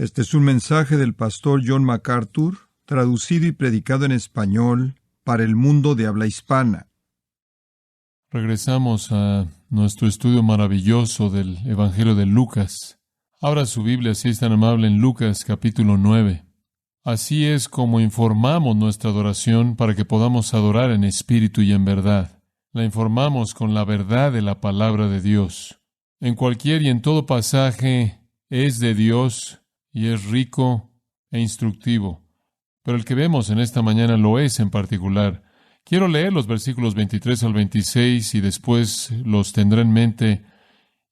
Este es un mensaje del pastor John MacArthur, traducido y predicado en español para el mundo de habla hispana. Regresamos a nuestro estudio maravilloso del Evangelio de Lucas. Abra su Biblia, si es tan amable, en Lucas capítulo 9. Así es como informamos nuestra adoración para que podamos adorar en espíritu y en verdad. La informamos con la verdad de la palabra de Dios. En cualquier y en todo pasaje es de Dios y es rico e instructivo. Pero el que vemos en esta mañana lo es en particular. Quiero leer los versículos 23 al 26 y después los tendré en mente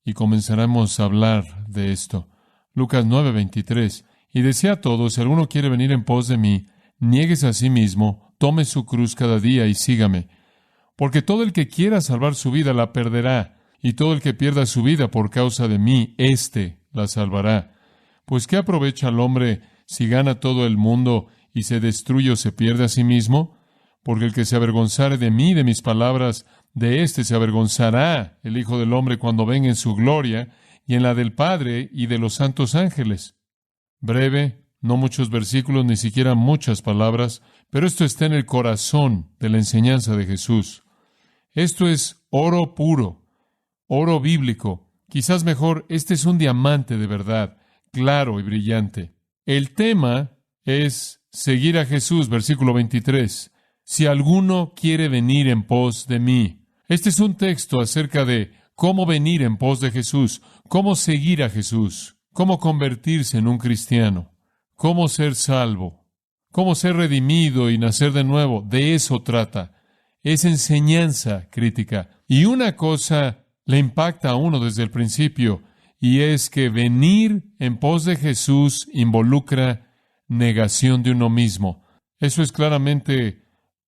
y comenzaremos a hablar de esto. Lucas 9:23. Y decía a todos: si alguno quiere venir en pos de mí, niéguese a sí mismo, tome su cruz cada día y sígame. Porque todo el que quiera salvar su vida la perderá, y todo el que pierda su vida por causa de mí, éste la salvará. Pues ¿qué aprovecha al hombre si gana todo el mundo y se destruye o se pierde a sí mismo? Porque el que se avergonzare de mí y de mis palabras, de éste se avergonzará el Hijo del Hombre cuando venga en su gloria y en la del Padre y de los santos ángeles. Breve, no muchos versículos, ni siquiera muchas palabras, pero esto está en el corazón de la enseñanza de Jesús. Esto es oro puro, oro bíblico. Quizás mejor, este es un diamante de verdad, claro y brillante. El tema es seguir a Jesús, versículo 23. Si alguno quiere venir en pos de mí. Este es un texto acerca de cómo venir en pos de Jesús, cómo seguir a Jesús, cómo convertirse en un cristiano, cómo ser salvo, cómo ser redimido y nacer de nuevo. De eso trata. Es enseñanza crítica. Y una cosa le impacta a uno desde el principio, y es que venir en pos de Jesús involucra negación de uno mismo. Eso es claramente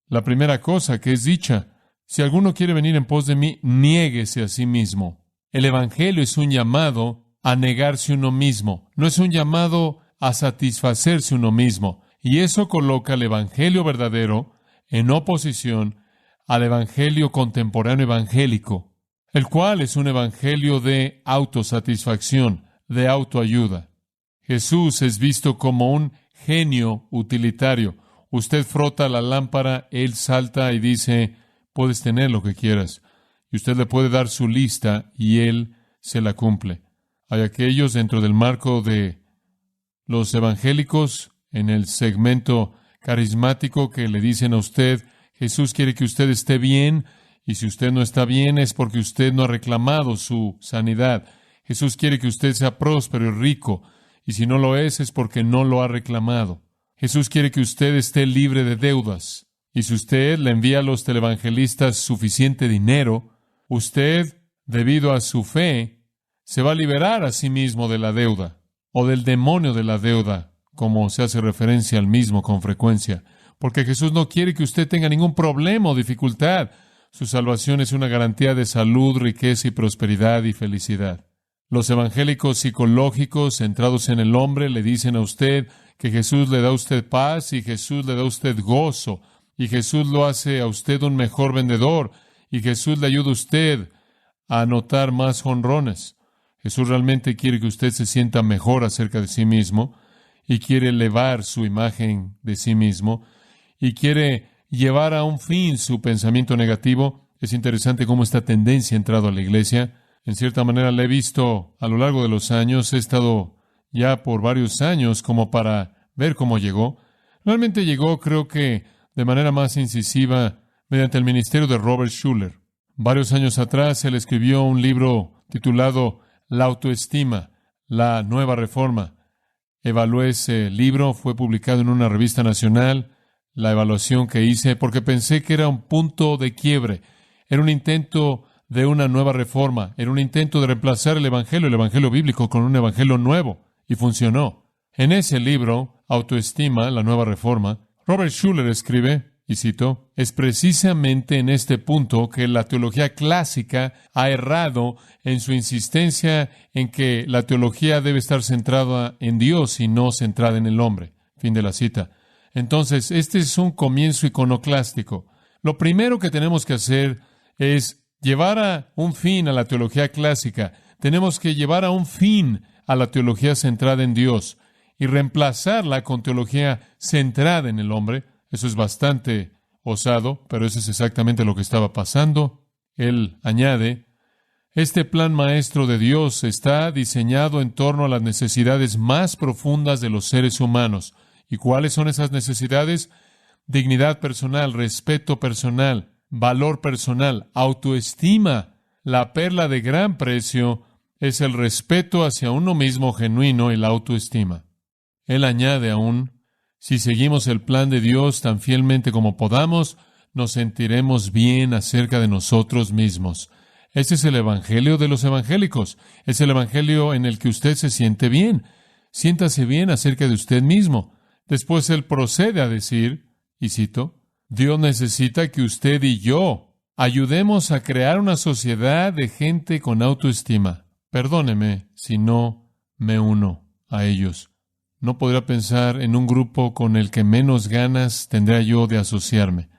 la primera cosa que es dicha. Si alguno quiere venir en pos de mí, niéguese a sí mismo. El Evangelio es un llamado a negarse uno mismo. No es un llamado a satisfacerse uno mismo. Y eso coloca el Evangelio verdadero en oposición al Evangelio contemporáneo evangélico, el cual es un evangelio de autosatisfacción, de autoayuda. Jesús es visto como un genio utilitario. Usted frota la lámpara, Él salta y dice: puedes tener lo que quieras. Y usted le puede dar su lista y Él se la cumple. Hay aquellos dentro del marco de los evangélicos, en el segmento carismático, que le dicen a usted: Jesús quiere que usted esté bien, y si usted no está bien es porque usted no ha reclamado su sanidad. Jesús quiere que usted sea próspero y rico, y si no lo es porque no lo ha reclamado. Jesús quiere que usted esté libre de deudas, y si usted le envía a los televangelistas suficiente dinero, usted, debido a su fe, se va a liberar a sí mismo de la deuda, o del demonio de la deuda, como se hace referencia al mismo con frecuencia, porque Jesús no quiere que usted tenga ningún problema o dificultad. Su salvación es una garantía de salud, riqueza y prosperidad y felicidad. Los evangélicos psicológicos centrados en el hombre le dicen a usted que Jesús le da a usted paz y Jesús le da a usted gozo y Jesús lo hace a usted un mejor vendedor y Jesús le ayuda a usted a anotar más jonrones. Jesús realmente quiere que usted se sienta mejor acerca de sí mismo y quiere elevar su imagen de sí mismo y quiere llevar a un fin su pensamiento negativo. Es interesante cómo esta tendencia ha entrado a la iglesia. En cierta manera la he visto a lo largo de los años. He estado ya por varios años como para ver cómo llegó. Realmente llegó, creo que de manera más incisiva, mediante el ministerio de Robert Schuller. Varios años atrás él escribió un libro titulado La autoestima, la nueva reforma. Evalué ese libro, fue publicado en una revista nacional. La evaluación que hice, porque pensé que era un punto de quiebre, era un intento de una nueva reforma, era un intento de reemplazar el evangelio bíblico, con un evangelio nuevo, y funcionó. En ese libro, Autoestima, la nueva reforma, Robert Schuller escribe, y cito: es precisamente en este punto que la teología clásica ha errado en su insistencia en que la teología debe estar centrada en Dios y no centrada en el hombre. Fin de la cita. Entonces, este es un comienzo iconoclástico. Lo primero que tenemos que hacer es llevar a un fin a la teología clásica. Tenemos que llevar a un fin a la teología centrada en Dios. y reemplazarla con teología centrada en el hombre. Eso es bastante osado, pero eso es exactamente lo que estaba pasando. Él añade, este plan maestro de Dios está diseñado en torno a las necesidades más profundas de los seres humanos. ¿Y cuáles son esas necesidades? Dignidad personal, respeto personal, valor personal, autoestima. La perla de gran precio es el respeto hacia uno mismo genuino y la autoestima. Él añade aún, si seguimos el plan de Dios tan fielmente como podamos, nos sentiremos bien acerca de nosotros mismos. Ese es el evangelio de los evangélicos. Es el evangelio en el que usted se siente bien. Siéntase bien acerca de usted mismo. Después él procede a decir, y cito, Dios necesita que usted y yo ayudemos a crear una sociedad de gente con autoestima. Perdóneme si no me uno a ellos. No podría pensar en un grupo con el que menos ganas tendría yo de asociarme.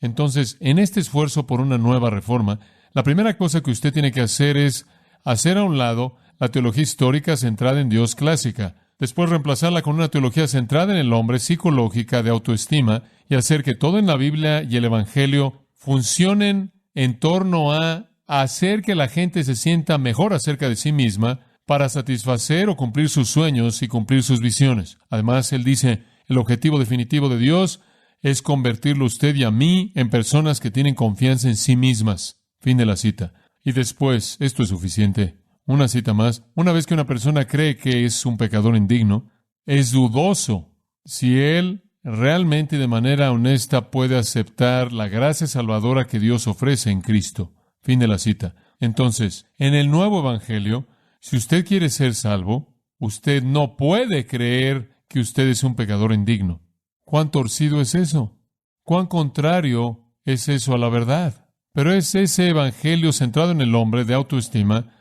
Entonces, en este esfuerzo por una nueva reforma, la primera cosa que usted tiene que hacer es hacer a un lado la teología histórica centrada en Dios clásica, después reemplazarla con una teología centrada en el hombre, psicológica, de autoestima, y hacer que todo en la Biblia y el Evangelio funcionen en torno a hacer que la gente se sienta mejor acerca de sí misma para satisfacer o cumplir sus sueños y cumplir sus visiones. Además, él dice, el objetivo definitivo de Dios es convertirlo a usted y a mí en personas que tienen confianza en sí mismas. Fin de la cita. Y después, esto es suficiente. Una cita más. Una vez que una persona cree que es un pecador indigno, es dudoso si él realmente y de manera honesta puede aceptar la gracia salvadora que Dios ofrece en Cristo. Fin de la cita. Entonces, en el nuevo evangelio, si usted quiere ser salvo, usted no puede creer que usted es un pecador indigno. ¿Cuán torcido es eso? ¿Cuán contrario es eso a la verdad? Pero es ese evangelio centrado en el hombre de autoestima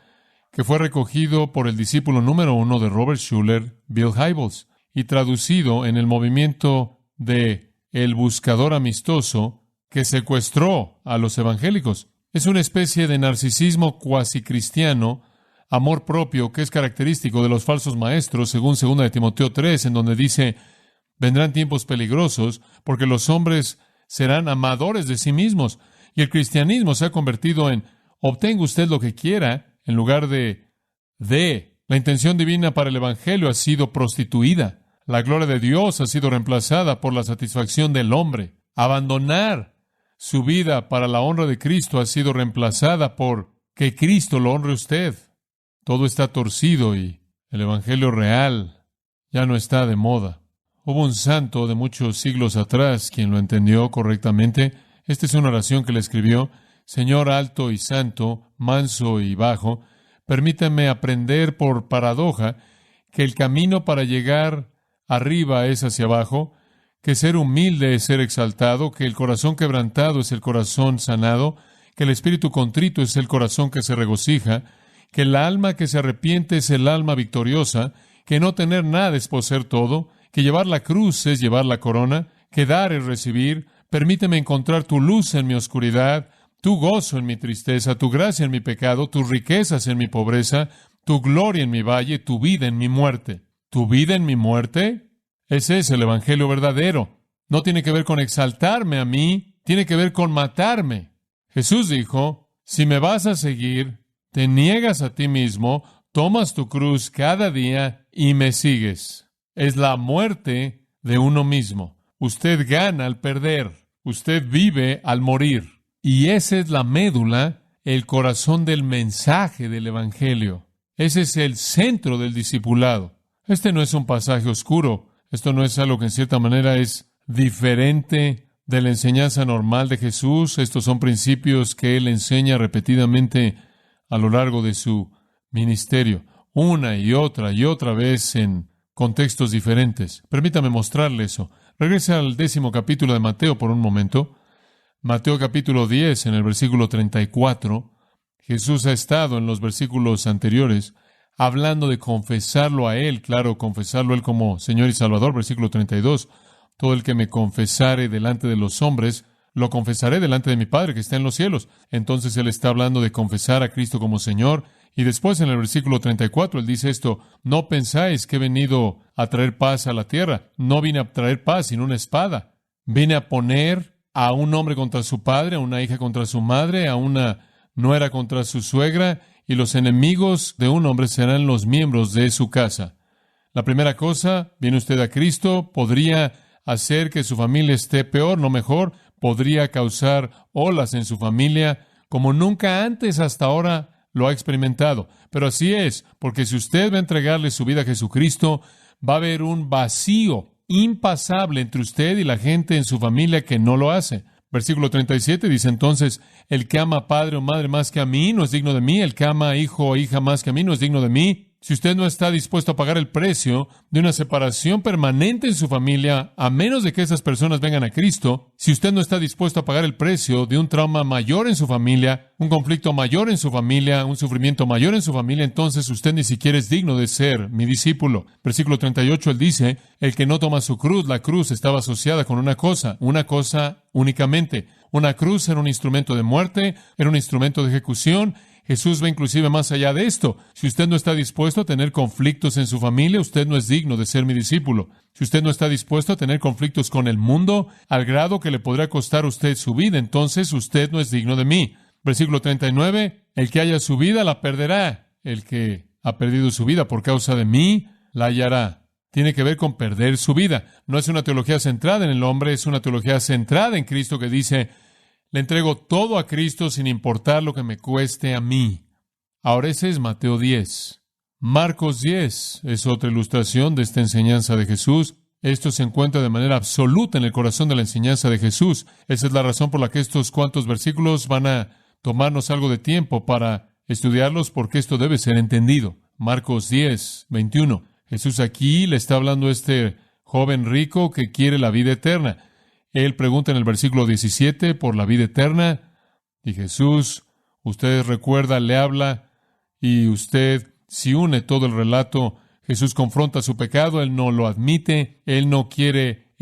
que fue recogido por el discípulo número 1 de Robert Schuller, Bill Hybels, y traducido en el movimiento de El Buscador Amistoso que secuestró a los evangélicos. Es una especie de narcisismo cuasi cristiano, amor propio que es característico de los falsos maestros, según 2 de Timoteo 3, en donde dice, vendrán tiempos peligrosos porque los hombres serán amadores de sí mismos. Y el cristianismo se ha convertido en obtenga usted lo que quiera en lugar de la intención divina para el evangelio ha sido prostituida. La gloria de Dios ha sido reemplazada por la satisfacción del hombre. Abandonar su vida para la honra de Cristo ha sido reemplazada por que Cristo lo honre a usted. Todo está torcido y el evangelio real ya no está de moda. Hubo un santo de muchos siglos atrás quien lo entendió correctamente. Esta es una oración que le escribió, Señor alto y santo, manso y bajo, permítame aprender por paradoja que el camino para llegar arriba es hacia abajo, que ser humilde es ser exaltado, que el corazón quebrantado es el corazón sanado, que el espíritu contrito es el corazón que se regocija, que el alma que se arrepiente es el alma victoriosa, que no tener nada es poseer todo, que llevar la cruz es llevar la corona, que dar es recibir. Permíteme encontrar tu luz en mi oscuridad, tu gozo en mi tristeza, tu gracia en mi pecado, tus riquezas en mi pobreza, tu gloria en mi valle, tu vida en mi muerte. ¿Tu vida en mi muerte? Ese es el evangelio verdadero. No tiene que ver con exaltarme a mí, tiene que ver con matarme. Jesús dijo, si me vas a seguir, te niegas a ti mismo, tomas tu cruz cada día y me sigues. Es la muerte de uno mismo. Usted gana al perder. Usted vive al morir. Y esa es la médula, el corazón del mensaje del evangelio. Ese es el centro del discipulado. Este no es un pasaje oscuro. Esto no es algo que en cierta manera es diferente de la enseñanza normal de Jesús. Estos son principios que Él enseña repetidamente a lo largo de su ministerio, una y otra vez en contextos diferentes. Permítame mostrarle eso. Regrese al 10º capítulo de Mateo por un momento. Mateo capítulo 10, en el versículo 34. Jesús ha estado en los versículos anteriores hablando de confesarlo a Él, claro, confesarlo a Él como Señor y Salvador, versículo 32. Todo el que me confesare delante de los hombres, lo confesaré delante de mi Padre que está en los cielos. Entonces Él está hablando de confesar a Cristo como Señor. Y después en el versículo 34 Él dice esto: no pensáis que he venido a traer paz a la tierra. No vine a traer paz, sino una espada. Vine a poner a un hombre contra su padre, a una hija contra su madre, a una nuera contra su suegra, y los enemigos de un hombre serán los miembros de su casa. La primera cosa, viene usted a Cristo, podría hacer que su familia esté peor, no mejor, podría causar olas en su familia como nunca antes hasta ahora lo ha experimentado. Pero así es, porque si usted va a entregarle su vida a Jesucristo, va a haber un vacío impasable entre usted y la gente en su familia que no lo hace. Versículo 37 dice entonces: el que ama a padre o madre más que a mí no es digno de mí, el que ama a hijo o hija más que a mí no es digno de mí. Si usted no está dispuesto a pagar el precio de una separación permanente en su familia, a menos de que esas personas vengan a Cristo, si usted no está dispuesto a pagar el precio de un trauma mayor en su familia, un conflicto mayor en su familia, un sufrimiento mayor en su familia, entonces usted ni siquiera es digno de ser mi discípulo. Versículo 38, Él dice: el que no toma su cruz, la cruz estaba asociada con una cosa únicamente. Una cruz era un instrumento de muerte, era un instrumento de ejecución. Jesús va inclusive más allá de esto. Si usted no está dispuesto a tener conflictos en su familia, usted no es digno de ser mi discípulo. Si usted no está dispuesto a tener conflictos con el mundo, al grado que le podrá costar a usted su vida, entonces usted no es digno de mí. Versículo 39, el que haya su vida la perderá. El que ha perdido su vida por causa de mí, la hallará. Tiene que ver con perder su vida. No es una teología centrada en el hombre, es una teología centrada en Cristo que dice: le entrego todo a Cristo sin importar lo que me cueste a mí. Ahora ese es Mateo 10. Marcos 10 es otra ilustración de esta enseñanza de Jesús. Esto se encuentra de manera absoluta en el corazón de la enseñanza de Jesús. Esa es la razón por la que estos cuantos versículos van a tomarnos algo de tiempo para estudiarlos, porque esto debe ser entendido. Marcos 10, 21. Jesús aquí le está hablando a este joven rico que quiere la vida eterna. Él pregunta en el versículo 17 por la vida eterna, y Jesús, ustedes recuerdan, le habla, y usted, si une todo el relato, Jesús confronta su pecado, Él no lo admite, Él no quiere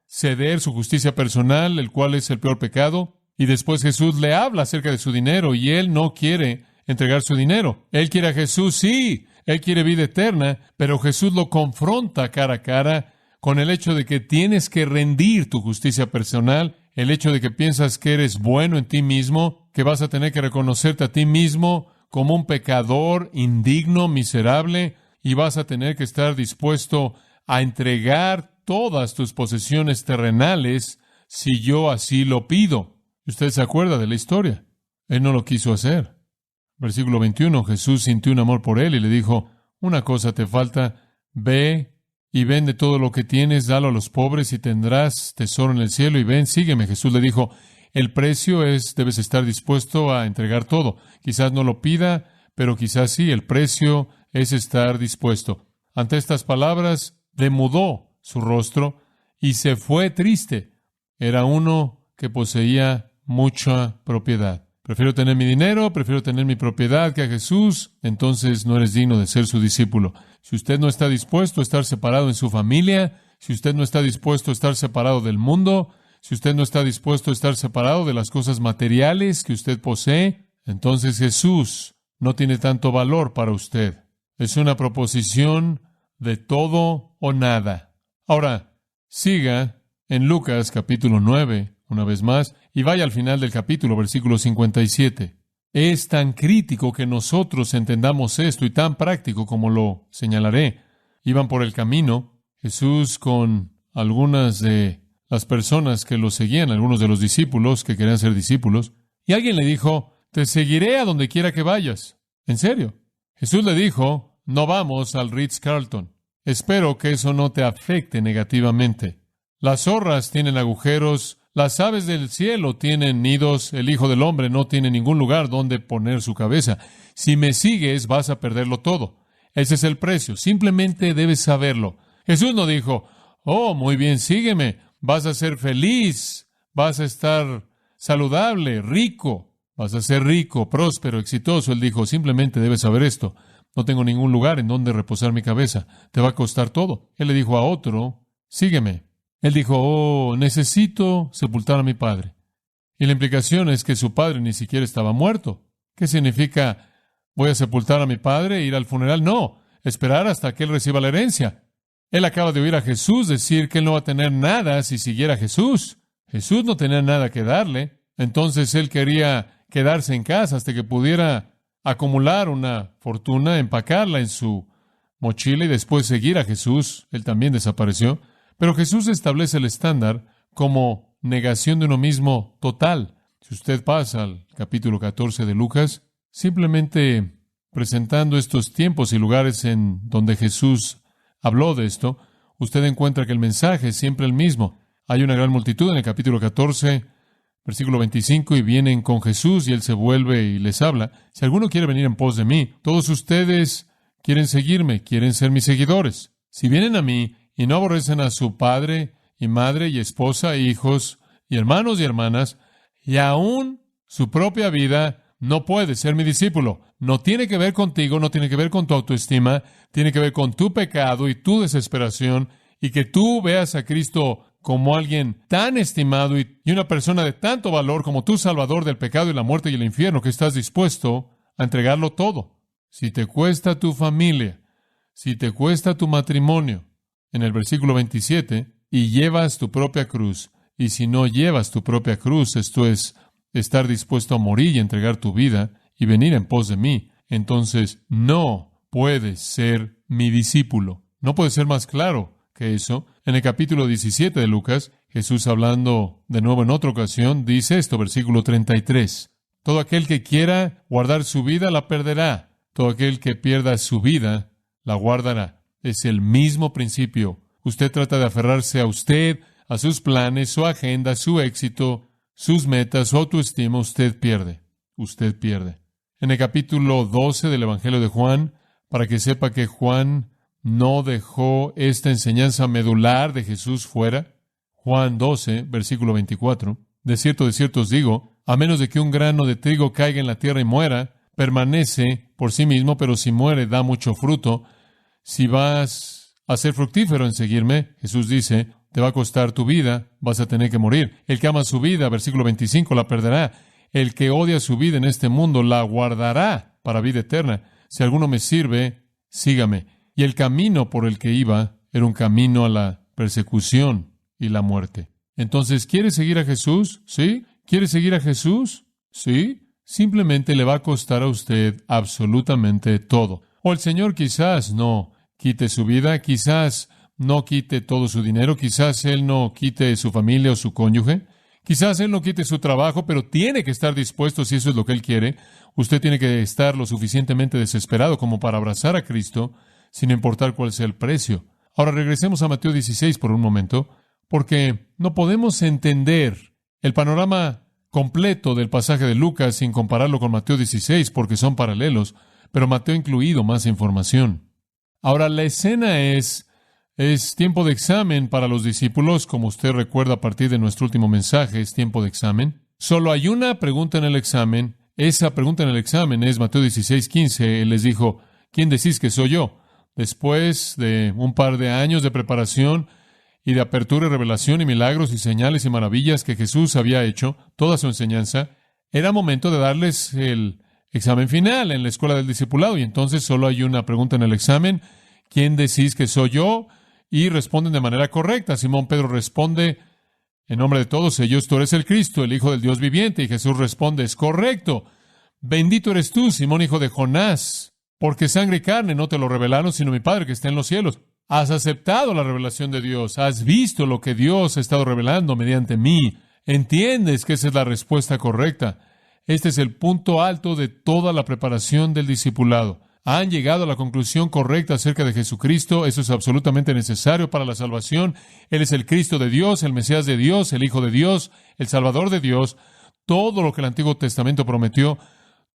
ceder su justicia personal, el cual es el peor pecado, y después Jesús le habla acerca de su dinero, y Él no quiere entregar su dinero. Él quiere a Jesús, sí, Él quiere vida eterna, pero Jesús lo confronta cara a cara con el hecho de que tienes que rendir tu justicia personal, el hecho de que piensas que eres bueno en ti mismo, que vas a tener que reconocerte a ti mismo como un pecador indigno, miserable, y vas a tener que estar dispuesto a entregar todas tus posesiones terrenales si yo así lo pido. Usted se acuerda de la historia. Él no lo quiso hacer. Versículo 21, Jesús sintió un amor por él y le dijo: una cosa te falta, ve y vende todo lo que tienes, dalo a los pobres y tendrás tesoro en el cielo, y ven, sígueme. Jesús le dijo: el precio es, debes estar dispuesto a entregar todo. Quizás no lo pida, pero quizás sí, el precio es estar dispuesto. Ante estas palabras, demudó su rostro y se fue triste. Era uno que poseía mucha propiedad. Prefiero tener mi dinero, prefiero tener mi propiedad que a Jesús. Entonces no eres digno de ser su discípulo. Si usted no está dispuesto a estar separado en su familia, si usted no está dispuesto a estar separado del mundo, si usted no está dispuesto a estar separado de las cosas materiales que usted posee, entonces Jesús no tiene tanto valor para usted. Es una proposición de todo o nada. Ahora, siga en Lucas capítulo 9, una vez más, y vaya al final del capítulo, versículo 57. Es tan crítico que nosotros entendamos esto y tan práctico como lo señalaré. Iban por el camino, Jesús con algunas de las personas que lo seguían, algunos de los discípulos que querían ser discípulos, y alguien le dijo: te seguiré a donde quiera que vayas. ¿En serio? Jesús le dijo: no vamos al Ritz-Carlton. Espero que eso no te afecte negativamente. Las zorras tienen agujeros, las aves del cielo tienen nidos, el Hijo del Hombre no tiene ningún lugar donde poner su cabeza. Si me sigues, vas a perderlo todo. Ese es el precio. Simplemente debes saberlo. Jesús no dijo: oh, muy bien, sígueme. Vas a ser feliz. Vas a estar saludable, rico. Vas a ser rico, próspero, exitoso. Él dijo: simplemente debes saber esto. No tengo ningún lugar en donde reposar mi cabeza. Te va a costar todo. Él le dijo a otro: sígueme. Él dijo, oh, necesito sepultar a mi padre. Y la implicación es que su padre ni siquiera estaba muerto. ¿Qué significa, voy a sepultar a mi padre e ir al funeral? No, esperar hasta que él reciba la herencia. Él acaba de oír a Jesús decir que él no va a tener nada si siguiera a Jesús. Jesús no tenía nada que darle. Entonces él quería quedarse en casa hasta que pudiera acumular una fortuna, empacarla en su mochila y después seguir a Jesús. Él también desapareció. Pero Jesús establece el estándar como negación de uno mismo total. Si usted pasa al capítulo 14 de Lucas, simplemente presentando estos tiempos y lugares en donde Jesús habló de esto, usted encuentra que el mensaje es siempre el mismo. Hay una gran multitud en el capítulo 14, versículo 25, y vienen con Jesús y Él se vuelve y les habla. Si alguno quiere venir en pos de mí, todos ustedes quieren seguirme, quieren ser mis seguidores. Si vienen a mí y no aborrecen a su padre y madre y esposa e hijos y hermanos y hermanas, y aún su propia vida, no puede ser mi discípulo. No tiene que ver contigo, no tiene que ver con tu autoestima, tiene que ver con tu pecado y tu desesperación, y que tú veas a Cristo como alguien tan estimado y una persona de tanto valor como tu Salvador del pecado y la muerte y el infierno, que estás dispuesto a entregarlo todo. Si te cuesta tu familia, si te cuesta tu matrimonio, en el versículo 27, y llevas tu propia cruz, y si no llevas tu propia cruz, esto es, estar dispuesto a morir y entregar tu vida y venir en pos de mí, entonces no puedes ser mi discípulo. No puede ser más claro que eso. En el capítulo 17 de Lucas, Jesús, hablando de nuevo en otra ocasión, dice esto, versículo 33. Todo aquel que quiera guardar su vida la perderá. Todo aquel que pierda su vida la guardará. Es el mismo principio. Usted trata de aferrarse a usted, a sus planes, su agenda, su éxito, sus metas, su autoestima. Usted pierde. Usted pierde. En el capítulo 12 del Evangelio de Juan, para que sepa que Juan no dejó esta enseñanza medular de Jesús fuera. Juan 12, versículo 24. De cierto os digo, a menos de que un grano de trigo caiga en la tierra y muera, permanece por sí mismo, pero si muere, da mucho fruto. Si vas a ser fructífero en seguirme, Jesús dice, te va a costar tu vida, vas a tener que morir. El que ama su vida, versículo 25, la perderá. El que odia su vida en este mundo, la guardará para vida eterna. Si alguno me sirve, sígame. Y el camino por el que iba era un camino a la persecución y la muerte. Entonces, ¿quiere seguir a Jesús? ¿Sí? ¿Quiere seguir a Jesús? ¿Sí? Simplemente le va a costar a usted absolutamente todo. O el Señor quizás no quite su vida, quizás no quite todo su dinero, quizás Él no quite su familia o su cónyuge, quizás Él no quite su trabajo, pero tiene que estar dispuesto, si eso es lo que Él quiere. Usted tiene que estar lo suficientemente desesperado como para abrazar a Cristo, sin importar cuál sea el precio. Ahora regresemos a Mateo 16 por un momento, porque no podemos entender el panorama completo del pasaje de Lucas sin compararlo con Mateo 16, porque son paralelos, pero Mateo ha incluido más información. Ahora, la escena es tiempo de examen para los discípulos, como usted recuerda a partir de nuestro último mensaje, es tiempo de examen. Solo hay una pregunta en el examen. Esa pregunta en el examen es Mateo 16:15. Él les dijo, ¿quién decís que soy yo? Después de un par de años de preparación y de apertura y revelación y milagros y señales y maravillas que Jesús había hecho, toda su enseñanza, era momento de darles el examen final en la escuela del discipulado. Y entonces solo hay una pregunta en el examen. ¿Quién decís que soy yo? Y responden de manera correcta. Simón Pedro responde, en nombre de todos ellos, tú eres el Cristo, el Hijo del Dios viviente. Y Jesús responde, es correcto. Bendito eres tú, Simón, hijo de Jonás, porque sangre y carne no te lo revelaron, sino mi Padre que está en los cielos. Has aceptado la revelación de Dios. Has visto lo que Dios ha estado revelando mediante mí. Entiendes que esa es la respuesta correcta. Este es el punto alto de toda la preparación del discipulado. Han llegado a la conclusión correcta acerca de Jesucristo. Eso es absolutamente necesario para la salvación. Él es el Cristo de Dios, el Mesías de Dios, el Hijo de Dios, el Salvador de Dios. Todo lo que el Antiguo Testamento prometió,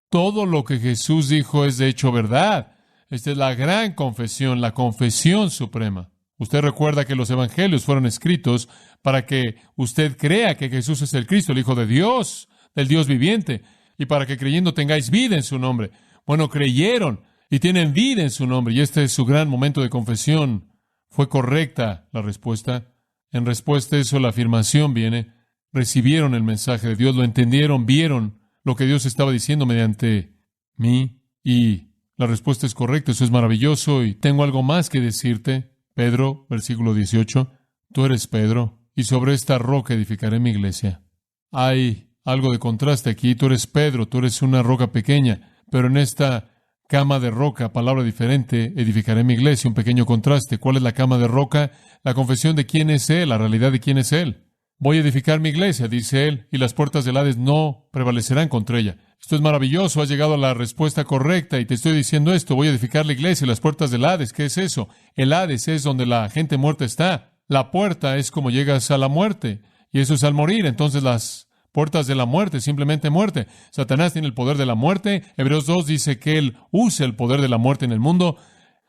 todo lo que Jesús dijo es de hecho verdad. Esta es la gran confesión, la confesión suprema. Usted recuerda que los evangelios fueron escritos para que usted crea que Jesús es el Cristo, el Hijo de Dios, del Dios viviente, y para que creyendo tengáis vida en su nombre. Bueno, creyeron y tienen vida en su nombre, y este es su gran momento de confesión. ¿Fue correcta la respuesta? En respuesta a eso, la afirmación viene: recibieron el mensaje de Dios, lo entendieron, vieron lo que Dios estaba diciendo mediante mí, y la respuesta es correcta. Eso es maravilloso, y tengo algo más que decirte. Pedro, versículo 18, tú eres Pedro, y sobre esta roca edificaré mi iglesia. Hay algo de contraste aquí. Tú eres Pedro, tú eres una roca pequeña, pero en esta cama de roca, palabra diferente, edificaré mi iglesia. Un pequeño contraste. ¿Cuál es la cama de roca? La confesión de quién es Él, la realidad de quién es Él. Voy a edificar mi iglesia, dice Él, y las puertas del Hades no prevalecerán contra ella. Esto es maravilloso, has llegado a la respuesta correcta, y te estoy diciendo esto: voy a edificar la iglesia y las puertas del Hades. ¿Qué es eso? El Hades es donde la gente muerta está. La puerta es como llegas a la muerte, y eso es al morir. Entonces las puertas de la muerte, simplemente muerte. Satanás tiene el poder de la muerte. Hebreos 2 dice que él usa el poder de la muerte en el mundo.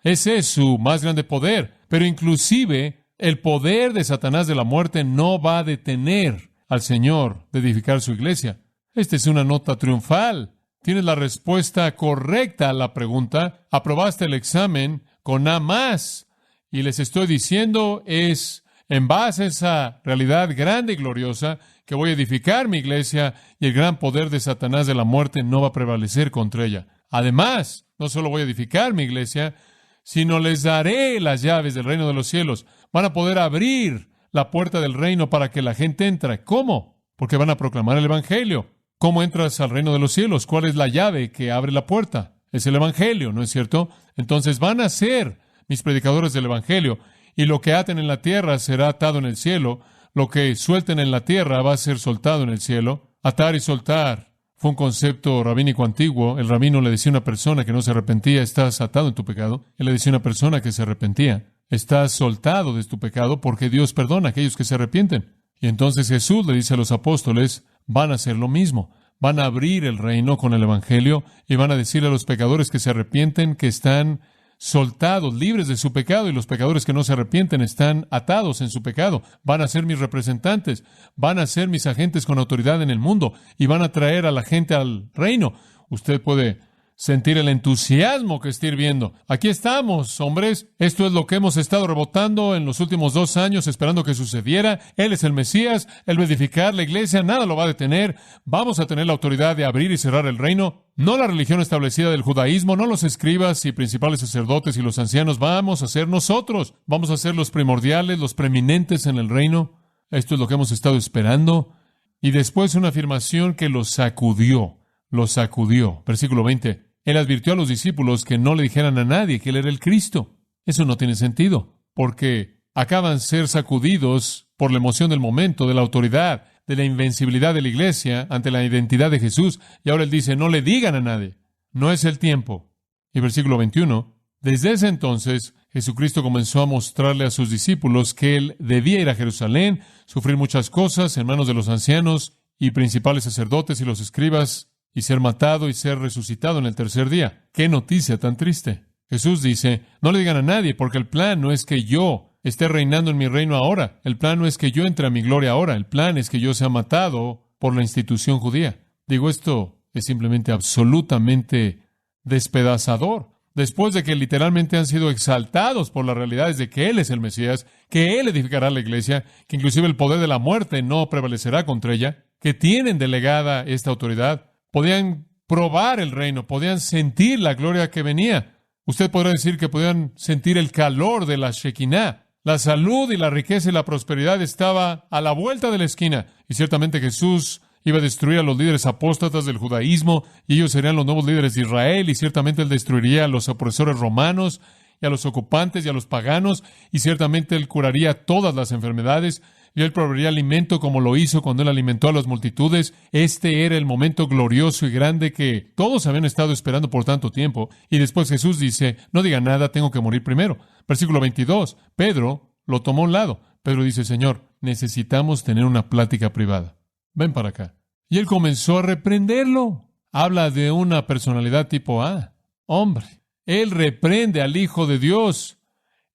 Ese es su más grande poder. Pero inclusive el poder de Satanás de la muerte no va a detener al Señor de edificar su iglesia. Esta es una nota triunfal. Tienes la respuesta correcta a la pregunta. Aprobaste el examen con A más. Y les estoy diciendo, es en base a esa realidad grande y gloriosa que voy a edificar mi iglesia, y el gran poder de Satanás de la muerte no va a prevalecer contra ella. Además, no solo voy a edificar mi iglesia, sino les daré las llaves del reino de los cielos. Van a poder abrir la puerta del reino para que la gente entre. ¿Cómo? Porque van a proclamar el Evangelio. ¿Cómo entras al reino de los cielos? ¿Cuál es la llave que abre la puerta? Es el Evangelio, ¿no es cierto? Entonces van a ser mis predicadores del Evangelio, y lo que aten en la tierra será atado en el cielo, lo que suelten en la tierra va a ser soltado en el cielo. Atar y soltar fue un concepto rabínico antiguo. El rabino le decía a una persona que no se arrepentía: estás atado en tu pecado. Él le decía a una persona que se arrepentía: estás soltado de tu pecado, porque Dios perdona a aquellos que se arrepienten. Y entonces Jesús le dice a los apóstoles: van a hacer lo mismo. Van a abrir el reino con el Evangelio, y van a decirle a los pecadores que se arrepienten que están soltados, libres de su pecado, y los pecadores que no se arrepienten están atados en su pecado. Van a ser mis representantes, van a ser mis agentes con autoridad en el mundo, y van a traer a la gente al reino. Usted puede sentir el entusiasmo que está hirviendo. Aquí estamos, hombres. Esto es lo que hemos estado rebotando en los últimos 2 años, esperando que sucediera. Él es el Mesías. Él va a edificar la iglesia. Nada lo va a detener. Vamos a tener la autoridad de abrir y cerrar el reino. No la religión establecida del judaísmo, no los escribas y principales sacerdotes y los ancianos. Vamos a ser nosotros. Vamos a ser los primordiales, los preeminentes en el reino. Esto es lo que hemos estado esperando. Y después una afirmación que los sacudió. Los sacudió. Versículo 20. Él advirtió a los discípulos que no le dijeran a nadie que Él era el Cristo. Eso no tiene sentido, porque acaban de ser sacudidos por la emoción del momento, de la autoridad, de la invencibilidad de la iglesia ante la identidad de Jesús. Y ahora Él dice: no le digan a nadie. No es el tiempo. Y versículo 21. Desde ese entonces, Jesucristo comenzó a mostrarle a sus discípulos que Él debía ir a Jerusalén, sufrir muchas cosas en manos de los ancianos y principales sacerdotes y los escribas, y ser matado y ser resucitado en el tercer día. ¡Qué noticia tan triste! Jesús dice: no le digan a nadie, porque el plan no es que yo esté reinando en mi reino ahora. El plan no es que yo entre a mi gloria ahora. El plan es que yo sea matado por la institución judía. Digo, esto es simplemente absolutamente despedazador. Después de que literalmente han sido exaltados por las realidades de que Él es el Mesías, que Él edificará la iglesia, que inclusive el poder de la muerte no prevalecerá contra ella, que tienen delegada esta autoridad, podían probar el reino, podían sentir la gloria que venía. Usted podrá decir que podían sentir el calor de la Shekinah. La salud y la riqueza y la prosperidad estaba a la vuelta de la esquina. Y ciertamente Jesús iba a destruir a los líderes apóstatas del judaísmo, y ellos serían los nuevos líderes de Israel, y ciertamente Él destruiría a los opresores romanos, y a los ocupantes, y a los paganos, y ciertamente Él curaría todas las enfermedades, y Él proveería alimento como lo hizo cuando Él alimentó a las multitudes. Este era el momento glorioso y grande que todos habían estado esperando por tanto tiempo. Y después Jesús dice: no diga nada, tengo que morir primero. Versículo 22. Pedro lo tomó a un lado. Pedro dice: Señor, necesitamos tener una plática privada. Ven para acá. Y Él comenzó a reprenderlo. Habla de una personalidad tipo A. Hombre, Él reprende al Hijo de Dios,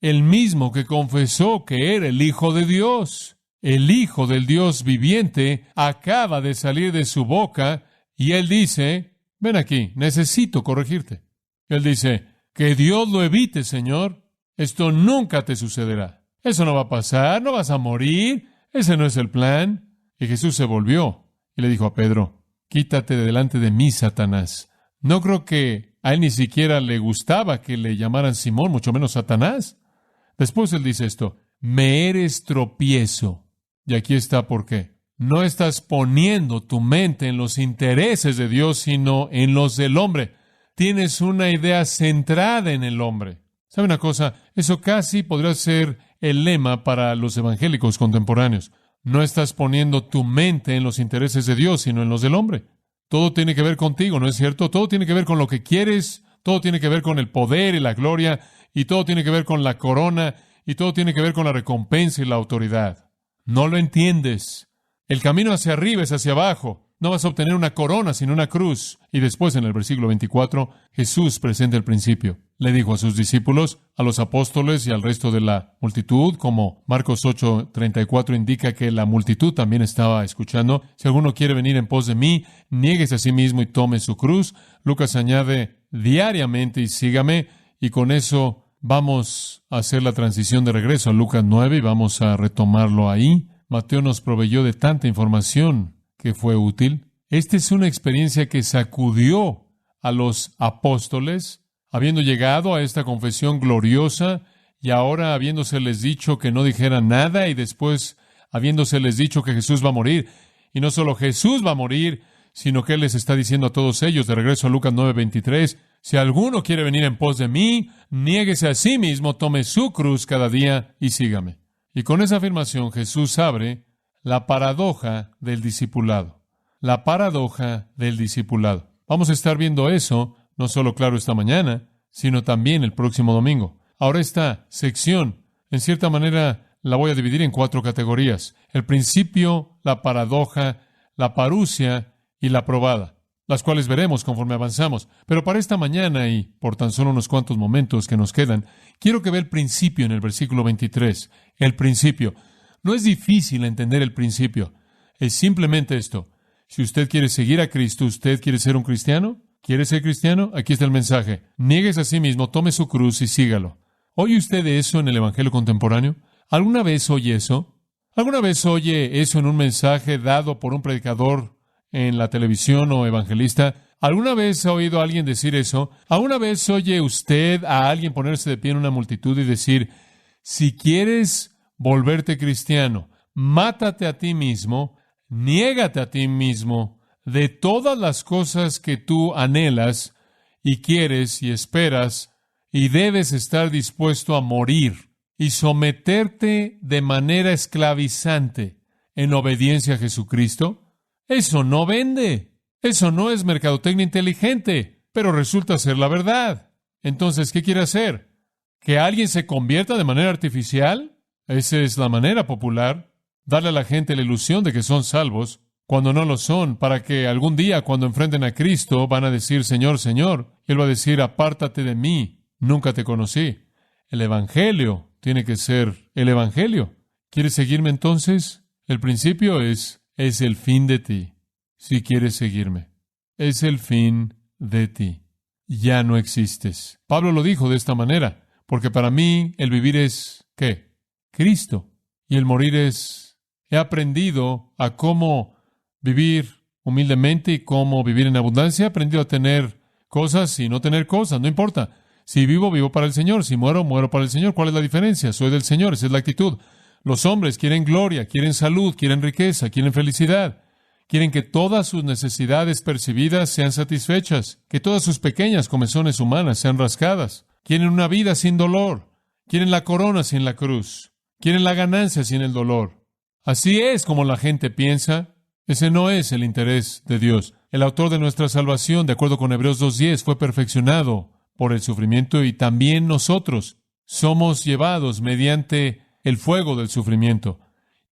el mismo que confesó que era el Hijo de Dios. El Hijo del Dios viviente acaba de salir de su boca, y Él dice: ven aquí, necesito corregirte. Él dice: que Dios lo evite, Señor. Esto nunca te sucederá. Eso no va a pasar, no vas a morir, ese no es el plan. Y Jesús se volvió y le dijo a Pedro, quítate de delante de mí, Satanás. No creo que a él ni siquiera le gustaba que le llamaran Simón, mucho menos Satanás. Después él dice esto, me eres tropiezo. Y aquí está por qué. No estás poniendo tu mente en los intereses de Dios, sino en los del hombre. Tienes una idea centrada en el hombre. ¿Sabe una cosa? Eso casi podría ser el lema para los evangélicos contemporáneos. No estás poniendo tu mente en los intereses de Dios, sino en los del hombre. Todo tiene que ver contigo, ¿no es cierto? Todo tiene que ver con lo que quieres, todo tiene que ver con el poder y la gloria, y todo tiene que ver con la corona, y todo tiene que ver con la recompensa y la autoridad. No lo entiendes. El camino hacia arriba es hacia abajo. No vas a obtener una corona, sino una cruz. Y después, en el versículo 24, Jesús presenta el principio. Le dijo a sus discípulos, a los apóstoles y al resto de la multitud, como Marcos 8:34 indica que la multitud también estaba escuchando, si alguno quiere venir en pos de mí, niéguese a sí mismo y tome su cruz. Lucas añade, diariamente y sígame, y con eso vamos a hacer la transición de regreso a Lucas 9 y vamos a retomarlo ahí. Mateo nos proveyó de tanta información que fue útil. Esta es una experiencia que sacudió a los apóstoles, habiendo llegado a esta confesión gloriosa y ahora habiéndoseles dicho que no dijeran nada y después habiéndoseles dicho que Jesús va a morir. Y no solo Jesús va a morir, sino que Él les está diciendo a todos ellos, de regreso a Lucas 9:23, si alguno quiere venir en pos de mí, niéguese a sí mismo, tome su cruz cada día y sígame. Y con esa afirmación Jesús abre la paradoja del discipulado. La paradoja del discipulado. Vamos a estar viendo eso, no solo claro esta mañana, sino también el próximo domingo. Ahora esta sección, en cierta manera, la voy a dividir en 4 categorías. El principio, la paradoja, la parusia y la probada, las cuales veremos conforme avanzamos. Pero para esta mañana y por tan solo unos cuantos momentos que nos quedan, quiero que vea el principio en el versículo 23. El principio. No es difícil entender el principio. Es simplemente esto. Si usted quiere seguir a Cristo, ¿usted quiere ser un cristiano? ¿Quiere ser cristiano? Aquí está el mensaje. Niéguese a sí mismo, tome su cruz y sígalo. ¿Oye usted eso en el Evangelio contemporáneo? ¿Alguna vez oye eso? ¿Alguna vez oye eso en un mensaje dado por un predicador en la televisión o evangelista? ¿Alguna vez ha oído a alguien decir eso? ¿Alguna vez oye usted a alguien ponerse de pie en una multitud y decir, si quieres volverte cristiano, mátate a ti mismo, niégate a ti mismo de todas las cosas que tú anhelas y quieres y esperas y debes estar dispuesto a morir y someterte de manera esclavizante en obediencia a Jesucristo? Eso no vende. Eso no es mercadotecnia inteligente, pero resulta ser la verdad. Entonces, ¿qué quiere hacer? ¿Que alguien se convierta de manera artificial? Esa es la manera popular, darle a la gente la ilusión de que son salvos, cuando no lo son, para que algún día, cuando enfrenten a Cristo, van a decir, Señor, Señor. Él va a decir, apártate de mí, nunca te conocí. El Evangelio tiene que ser el Evangelio. ¿Quieres seguirme entonces? El principio es el fin de ti. Si quieres seguirme, es el fin de ti. Ya no existes. Pablo lo dijo de esta manera, porque para mí el vivir es, ¿qué? Cristo. Y el morir es, he aprendido a cómo vivir humildemente y cómo vivir en abundancia. He aprendido a tener cosas y no tener cosas, no importa. Si vivo, vivo para el Señor. Si muero, muero para el Señor. ¿Cuál es la diferencia? Soy del Señor, esa es la actitud. Los hombres quieren gloria, quieren salud, quieren riqueza, quieren felicidad. Quieren que todas sus necesidades percibidas sean satisfechas, que todas sus pequeñas comezones humanas sean rascadas. Quieren una vida sin dolor. Quieren la corona sin la cruz. Quieren la ganancia sin el dolor. Así es como la gente piensa. Ese no es el interés de Dios. El autor de nuestra salvación, de acuerdo con Hebreos 2:10, fue perfeccionado por el sufrimiento y también nosotros somos llevados mediante el fuego del sufrimiento.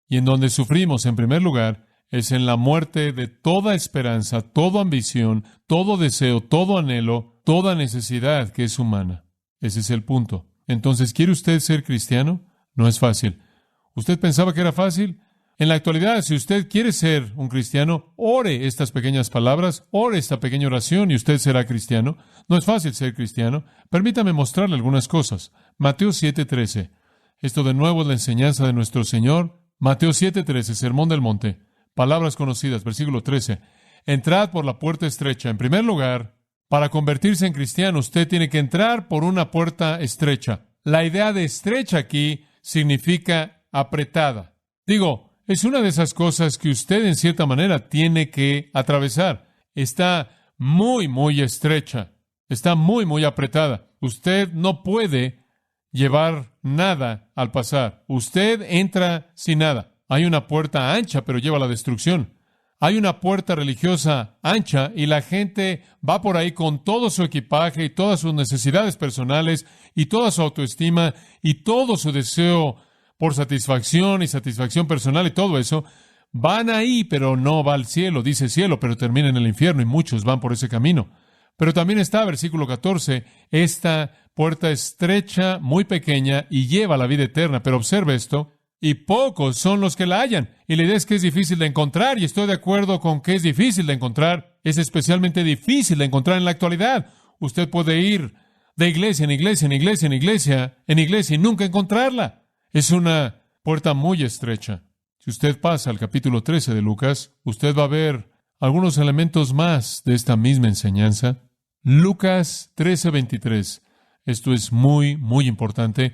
Y en donde sufrimos, en primer lugar, es en la muerte de toda esperanza, toda ambición, todo deseo, todo anhelo, toda necesidad que es humana. Ese es el punto. Entonces, ¿quiere usted ser cristiano? No es fácil. ¿Usted pensaba que era fácil? En la actualidad, si usted quiere ser un cristiano, ore estas pequeñas palabras, ore esta pequeña oración y usted será cristiano. No es fácil ser cristiano. Permítame mostrarle algunas cosas. Mateo 7:13. Esto de nuevo es la enseñanza de nuestro Señor. Mateo 7:13, Sermón del Monte. Palabras conocidas, versículo 13. Entrad por la puerta estrecha. En primer lugar, para convertirse en cristiano, usted tiene que entrar por una puerta estrecha. La idea de estrecha aquí significa apretada. Digo, es una de esas cosas que usted en cierta manera tiene que atravesar. Está muy, muy estrecha. Está muy, muy apretada. Usted no puede llevar nada al pasar. Usted entra sin nada. Hay una puerta ancha, pero lleva a la destrucción. Hay una puerta religiosa ancha y la gente va por ahí con todo su equipaje y todas sus necesidades personales y toda su autoestima y todo su deseo por satisfacción y satisfacción personal y todo eso. Van ahí, pero no va al cielo. Dice cielo, pero termina en el infierno y muchos van por ese camino. Pero también está, versículo 14, esta puerta estrecha, muy pequeña y lleva a la vida eterna. Pero observe esto. Y pocos son los que la hallan. Y la idea es que es difícil de encontrar, y estoy de acuerdo con que es difícil de encontrar. Es especialmente difícil de encontrar en la actualidad. Usted puede ir de iglesia en iglesia, en iglesia, en iglesia, en iglesia, y nunca encontrarla. Es una puerta muy estrecha. Si usted pasa al capítulo 13 de Lucas, usted va a ver algunos elementos más de esta misma enseñanza. Lucas 13:23. Esto es muy, muy importante.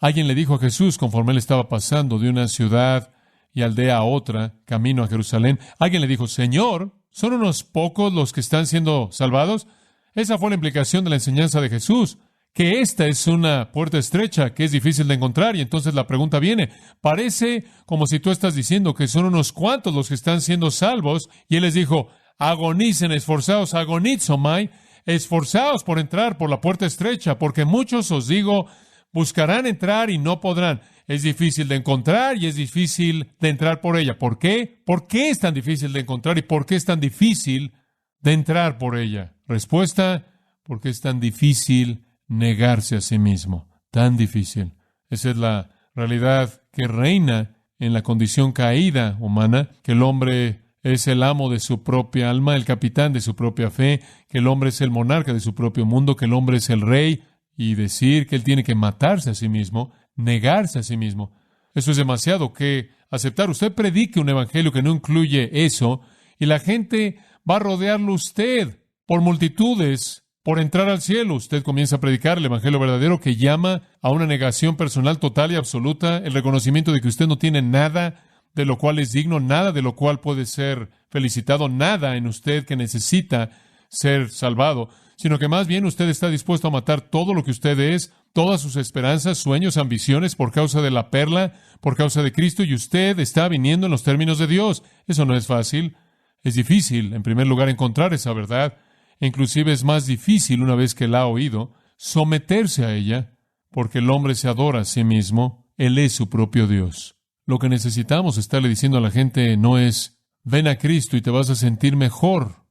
Alguien le dijo a Jesús, conforme él estaba pasando de una ciudad y aldea a otra, camino a Jerusalén, alguien le dijo, Señor, ¿son unos pocos los que están siendo salvados? Esa fue la implicación de la enseñanza de Jesús, que esta es una puerta estrecha que es difícil de encontrar. Y entonces la pregunta viene, parece como si tú estás diciendo que son unos cuantos los que están siendo salvos, y él les dijo, agonicen, esforzaos, agonizomai, esforzaos por entrar por la puerta estrecha, porque muchos, os digo, buscarán entrar y no podrán. Es difícil de encontrar y es difícil de entrar por ella. ¿Por qué? ¿Por qué es tan difícil de encontrar y por qué es tan difícil de entrar por ella? Respuesta, porque es tan difícil negarse a sí mismo. Tan difícil. Esa es la realidad que reina en la condición caída humana, que el hombre es el amo de su propia alma, el capitán de su propia fe, que el hombre es el monarca de su propio mundo, que el hombre es el rey, y decir que él tiene que matarse a sí mismo, negarse a sí mismo. Eso es demasiado que aceptar. Usted predique un evangelio que no incluye eso, y la gente va a rodearlo usted por multitudes, por entrar al cielo. Usted comienza a predicar el evangelio verdadero que llama a una negación personal total y absoluta, el reconocimiento de que usted no tiene nada de lo cual es digno, nada de lo cual puede ser felicitado, nada en usted que necesita ser salvado, sino que más bien usted está dispuesto a matar todo lo que usted es, todas sus esperanzas, sueños, ambiciones, por causa de la perla, por causa de Cristo, y usted está viniendo en los términos de Dios. Eso no es fácil. Es difícil, en primer lugar, encontrar esa verdad. Inclusive es más difícil, una vez que la ha oído, someterse a ella, porque el hombre se adora a sí mismo. Él es su propio Dios. Lo que necesitamos estarle diciendo a la gente no es, ven a Cristo y te vas a sentir mejor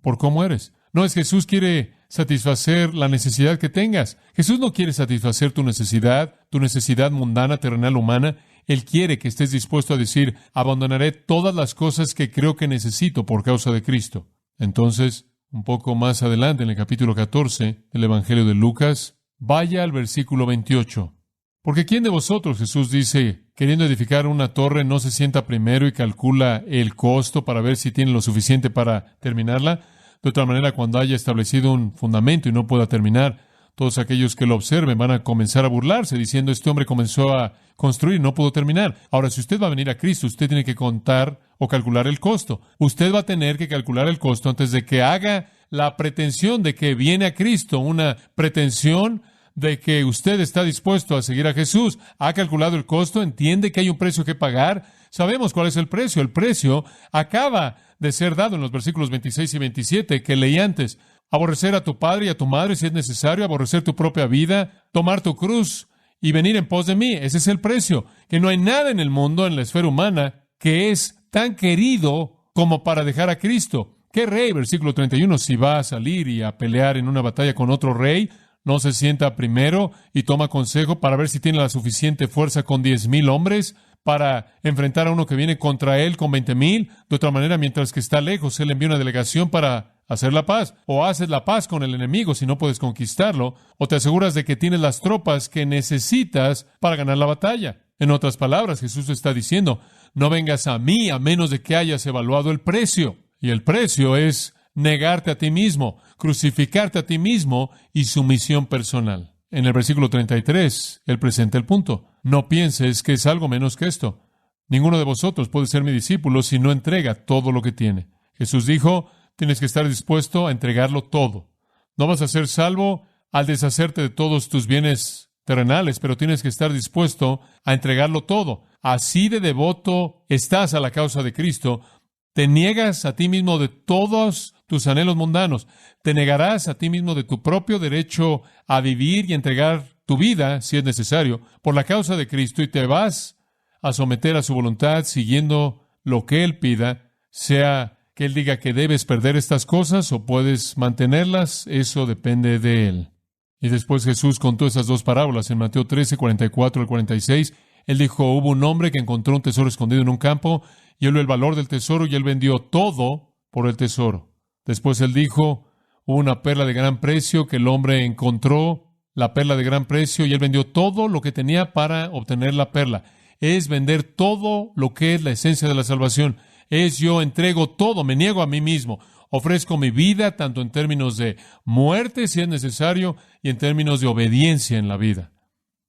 por cómo eres. No es Jesús quiere satisfacer la necesidad que tengas. Jesús no quiere satisfacer tu necesidad mundana, terrenal, humana. Él quiere que estés dispuesto a decir, abandonaré todas las cosas que creo que necesito por causa de Cristo. Entonces, un poco más adelante, en el capítulo 14 del Evangelio de Lucas, vaya al versículo 28. Porque ¿quién de vosotros, Jesús dice, queriendo edificar una torre, no se sienta primero y calcula el costo para ver si tiene lo suficiente para terminarla? De otra manera, cuando haya establecido un fundamento y no pueda terminar, todos aquellos que lo observen van a comenzar a burlarse, diciendo, este hombre comenzó a construir y no pudo terminar. Ahora, si usted va a venir a Cristo, usted tiene que contar o calcular el costo. Usted va a tener que calcular el costo antes de que haga la pretensión de que viene a Cristo, una pretensión de que usted está dispuesto a seguir a Jesús. ¿Ha calculado el costo? ¿Entiende que hay un precio que pagar? Sabemos cuál es el precio. El precio acaba de ser dado en los versículos 26 y 27 que leí antes. Aborrecer a tu padre y a tu madre si es necesario, aborrecer tu propia vida, tomar tu cruz y venir en pos de mí. Ese es el precio. Que no hay nada en el mundo, en la esfera humana, que es tan querido como para dejar a Cristo. ¿Qué rey? Versículo 31. Si va a salir y a pelear en una batalla con otro rey, no se sienta primero y toma consejo para ver si tiene la suficiente fuerza con 10,000 hombres para enfrentar a uno que viene contra él con 20,000. De otra manera, mientras que está lejos, él envía una delegación para hacer la paz. O haces la paz con el enemigo si no puedes conquistarlo, o te aseguras de que tienes las tropas que necesitas para ganar la batalla. En otras palabras, Jesús está diciendo, no vengas a mí a menos de que hayas evaluado el precio. Y el precio es negarte a ti mismo, crucificarte a ti mismo y sumisión personal. En el versículo 33, Él presenta el punto. No pienses que es algo menos que esto. Ninguno de vosotros puede ser mi discípulo si no entrega todo lo que tiene. Jesús dijo, tienes que estar dispuesto a entregarlo todo. No vas a ser salvo al deshacerte de todos tus bienes terrenales, pero tienes que estar dispuesto a entregarlo todo. Así de devoto estás a la causa de Cristo, te niegas a ti mismo de todos tus anhelos mundanos, te negarás a ti mismo de tu propio derecho a vivir y entregar tu vida, si es necesario, por la causa de Cristo, y te vas a someter a su voluntad siguiendo lo que Él pida, sea que Él diga que debes perder estas cosas o puedes mantenerlas, eso depende de Él. Y después Jesús contó esas dos parábolas en Mateo 13, 44 al 46. Él dijo, hubo un hombre que encontró un tesoro escondido en un campo, y él vio el valor del tesoro y él vendió todo por el tesoro. Después Él dijo, hubo una perla de gran precio que el hombre encontró, la perla de gran precio, y él vendió todo lo que tenía para obtener la perla. Es vender todo lo que es la esencia de la salvación. Es yo entrego todo, me niego a mí mismo. Ofrezco mi vida tanto en términos de muerte, si es necesario, y en términos de obediencia en la vida.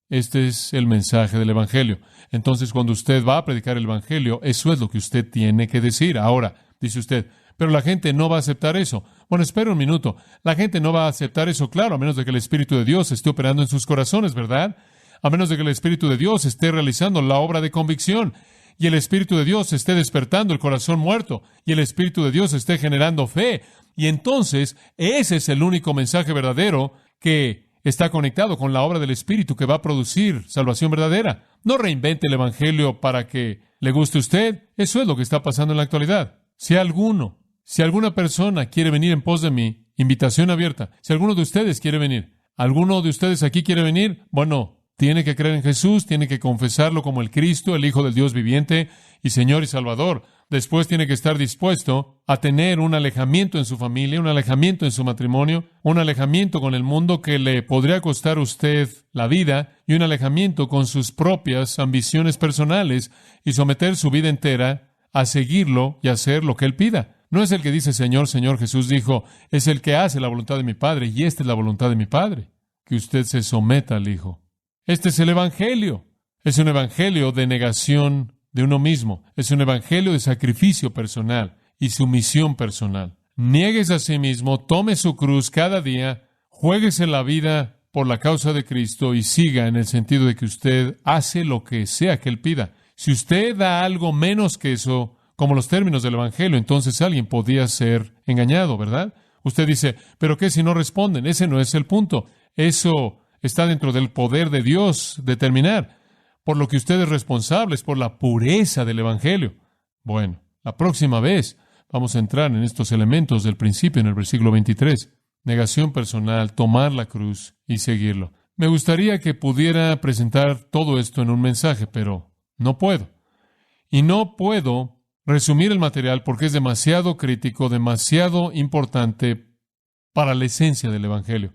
Este es el mensaje del Evangelio. Entonces, cuando usted va a predicar el Evangelio, eso es lo que usted tiene que decir. Ahora, dice usted, pero la gente no va a aceptar eso. Bueno, espera un minuto. La gente no va a aceptar eso, claro, a menos de que el Espíritu de Dios esté operando en sus corazones, ¿verdad? A menos de que el Espíritu de Dios esté realizando la obra de convicción, y el Espíritu de Dios esté despertando el corazón muerto, y el Espíritu de Dios esté generando fe. Y entonces, ese es el único mensaje verdadero que está conectado con la obra del Espíritu que va a producir salvación verdadera. No reinvente el Evangelio para que le guste a usted. Eso es lo que está pasando en la actualidad. Si alguna persona quiere venir en pos de mí, invitación abierta. Si alguno de ustedes quiere venir, ¿alguno de ustedes aquí quiere venir? Bueno, tiene que creer en Jesús, tiene que confesarlo como el Cristo, el Hijo del Dios viviente y Señor y Salvador. Después tiene que estar dispuesto a tener un alejamiento en su familia, un alejamiento en su matrimonio, un alejamiento con el mundo que le podría costar a usted la vida y un alejamiento con sus propias ambiciones personales y someter su vida entera a seguirlo y hacer lo que Él pida. No es el que dice Señor, Señor. Jesús dijo, es el que hace la voluntad de mi Padre, y esta es la voluntad de mi Padre, que usted se someta al Hijo. Este es el Evangelio. Es un evangelio de negación de uno mismo. Es un evangelio de sacrificio personal y sumisión personal. Niéguese a sí mismo, tome su cruz cada día, juéguese la vida por la causa de Cristo y siga en el sentido de que usted hace lo que sea que Él pida. Si usted da algo menos que eso, como los términos del evangelio, entonces alguien podría ser engañado, ¿verdad? Usted dice, ¿pero qué si no responden? Ese no es el punto. Eso está dentro del poder de Dios determinar. Por lo que usted es responsable es por la pureza del Evangelio. Bueno, la próxima vez vamos a entrar en estos elementos del principio en el versículo 23. Negación personal, tomar la cruz y seguirlo. Me gustaría que pudiera presentar todo esto en un mensaje, pero no puedo. Y no puedo resumir el material porque es demasiado crítico, demasiado importante para la esencia del Evangelio.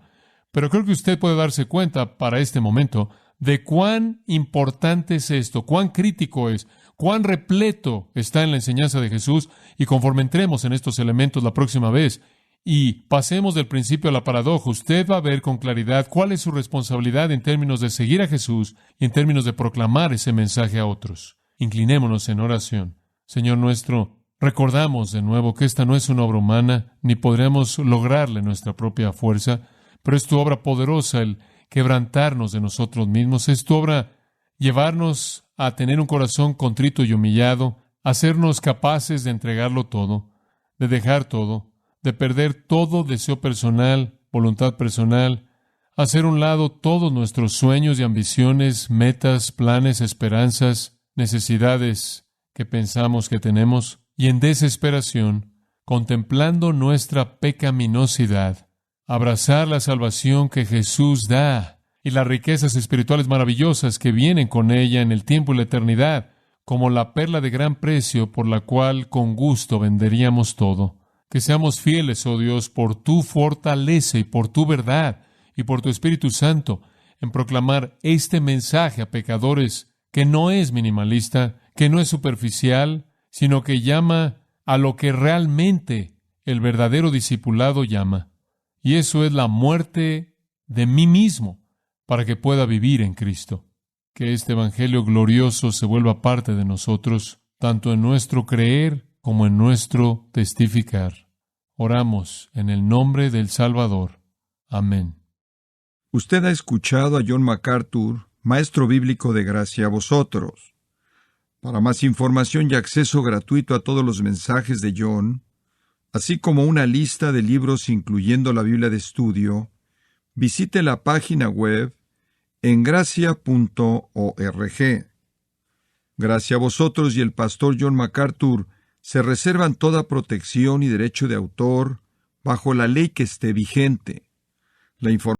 Pero creo que usted puede darse cuenta para este momento de cuán importante es esto, cuán crítico es, cuán repleto está en la enseñanza de Jesús, y conforme entremos en estos elementos la próxima vez y pasemos del principio a la paradoja, usted va a ver con claridad cuál es su responsabilidad en términos de seguir a Jesús y en términos de proclamar ese mensaje a otros. Inclinémonos en oración. Señor nuestro, recordamos de nuevo que esta no es una obra humana, ni podremos lograrla en nuestra propia fuerza, pero es tu obra poderosa el quebrantarnos de nosotros mismos. Es tu obra llevarnos a tener un corazón contrito y humillado, hacernos capaces de entregarlo todo, de dejar todo, de perder todo deseo personal, voluntad personal, hacer a un lado todos nuestros sueños y ambiciones, metas, planes, esperanzas, necesidades que pensamos que tenemos, y en desesperación, contemplando nuestra pecaminosidad, abrazar la salvación que Jesús da y las riquezas espirituales maravillosas que vienen con ella en el tiempo y la eternidad, como la perla de gran precio por la cual con gusto venderíamos todo. Que seamos fieles, oh Dios, por tu fortaleza y por tu verdad y por tu Espíritu Santo en proclamar este mensaje a pecadores que no es minimalista, que no es superficial, sino que llama a lo que realmente el verdadero discipulado llama. Y eso es la muerte de mí mismo para que pueda vivir en Cristo. Que este Evangelio glorioso se vuelva parte de nosotros, tanto en nuestro creer como en nuestro testificar. Oramos en el nombre del Salvador. Amén. Usted ha escuchado a John MacArthur, maestro bíblico de gracia a vosotros. Para más información y acceso gratuito a todos los mensajes de John, así como una lista de libros incluyendo la Biblia de estudio, visite la página web en gracia.org. Gracia a vosotros y el pastor John MacArthur se reservan toda protección y derecho de autor bajo la ley que esté vigente. La información